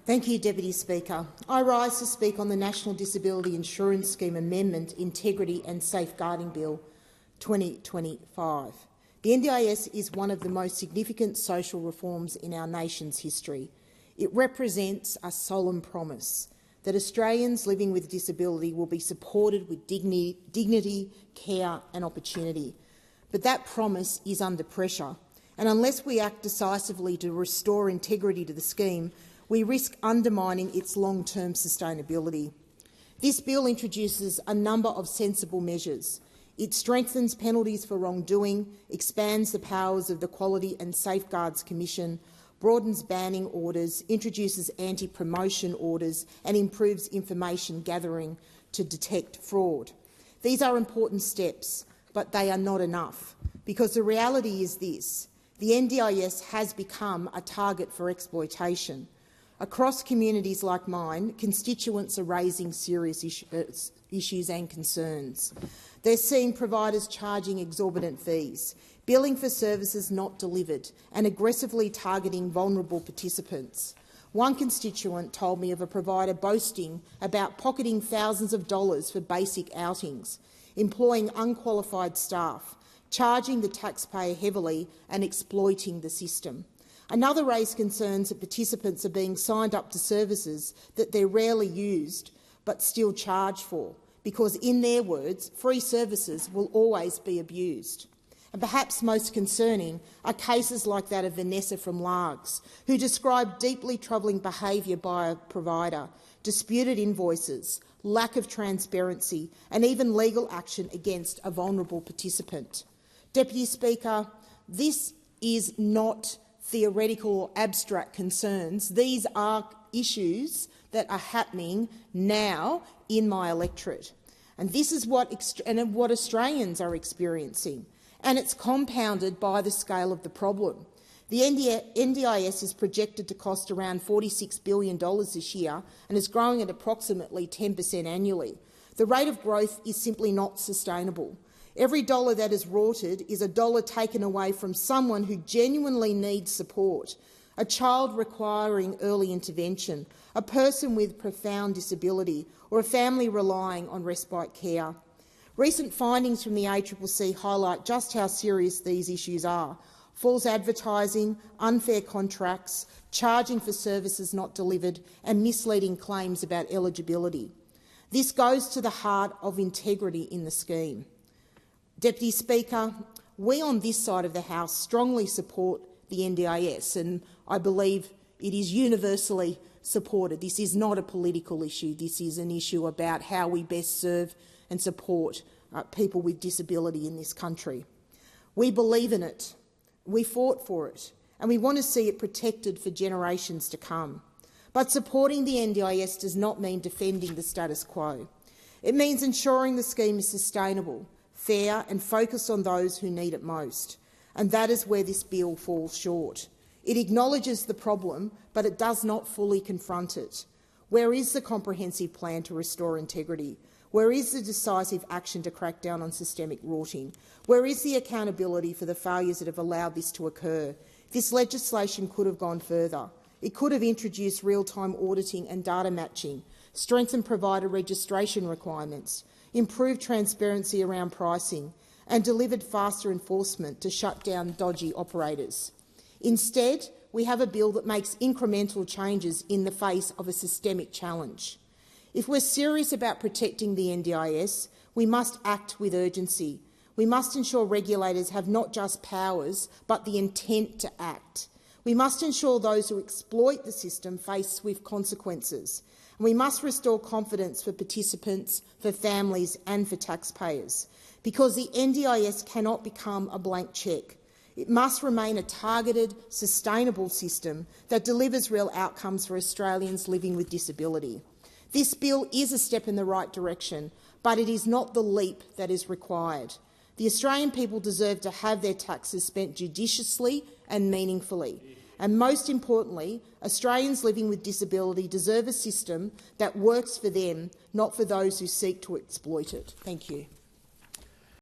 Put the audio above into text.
Thank you, Deputy Speaker. I rise to speak on the National Disability Insurance Scheme Amendment, Integrity and Safeguarding Bill 2025. The NDIS is one of the most significant social reforms in our nation's history. It represents a solemn promise that Australians living with disability will be supported with dignity, care and opportunity. But that promise is under pressure, and unless we act decisively to restore integrity to the scheme, we risk undermining its long-term sustainability. This bill introduces a number of sensible measures. It strengthens penalties for wrongdoing, expands the powers of the Quality and Safeguards Commission, broadens banning orders, introduces anti-promotion orders and improves information gathering to detect fraud. These are important steps, but they are not enough, because the reality is this: the NDIS has become a target for exploitation. Across communities like mine, constituents are raising serious issues and concerns. They're seeing providers charging exorbitant fees, billing for services not delivered and aggressively targeting vulnerable participants. One constituent told me of a provider boasting about pocketing thousands of dollars for basic outings, employing unqualified staff, charging the taxpayer heavily and exploiting the system. Another raised concerns that participants are being signed up to services that they're rarely used but still charged for, because, in their words, free services will always be abused. And perhaps most concerning are cases like that of Vanessa from Largs, who described deeply troubling behaviour by a provider, disputed invoices, lack of transparency and even legal action against a vulnerable participant. Deputy Speaker, this is not theoretical or abstract concerns. These are issues that are happening now in my electorate. And this is what Australians are experiencing, and it's compounded by the scale of the problem. The NDIS is projected to cost around $46 billion this year and is growing at approximately 10% annually. The rate of growth is simply not sustainable. Every dollar that is rorted is a dollar taken away from someone who genuinely needs support: a child requiring early intervention, a person with profound disability, or a family relying on respite care. Recent findings from the ACCC highlight just how serious these issues are: false advertising, unfair contracts, charging for services not delivered, and misleading claims about eligibility. This goes to the heart of integrity in the scheme. Deputy Speaker, we on this side of the House strongly support the NDIS, and I believe it is universally supported. This is not a political issue. This is an issue about how we best serve and support people with disability in this country. We believe in it, we fought for it, and we want to see it protected for generations to come. But supporting the NDIS does not mean defending the status quo. It means ensuring the scheme is sustainable, fair and focused on those who need it most. And that is where this bill falls short. It acknowledges the problem, but it does not fully confront it. Where is the comprehensive plan to restore integrity? Where is the decisive action to crack down on systemic rorting? Where is the accountability for the failures that have allowed this to occur? This legislation could have gone further. It could have introduced real-time auditing and data matching, strengthened provider registration requirements, improved transparency around pricing, and delivered faster enforcement to shut down dodgy operators. Instead, we have a bill that makes incremental changes in the face of a systemic challenge. If we're serious about protecting the NDIS, we must act with urgency. We must ensure regulators have not just powers, but the intent to act. We must ensure those who exploit the system face swift consequences. We must restore confidence for participants, for families and for taxpayers, because the NDIS cannot become a blank cheque. It must remain a targeted, sustainable system that delivers real outcomes for Australians living with disability. This bill is a step in the right direction, but it is not the leap that is required. The Australian people deserve to have their taxes spent judiciously and meaningfully. And most importantly, Australians living with disability deserve a system that works for them, not for those who seek to exploit it. Thank you.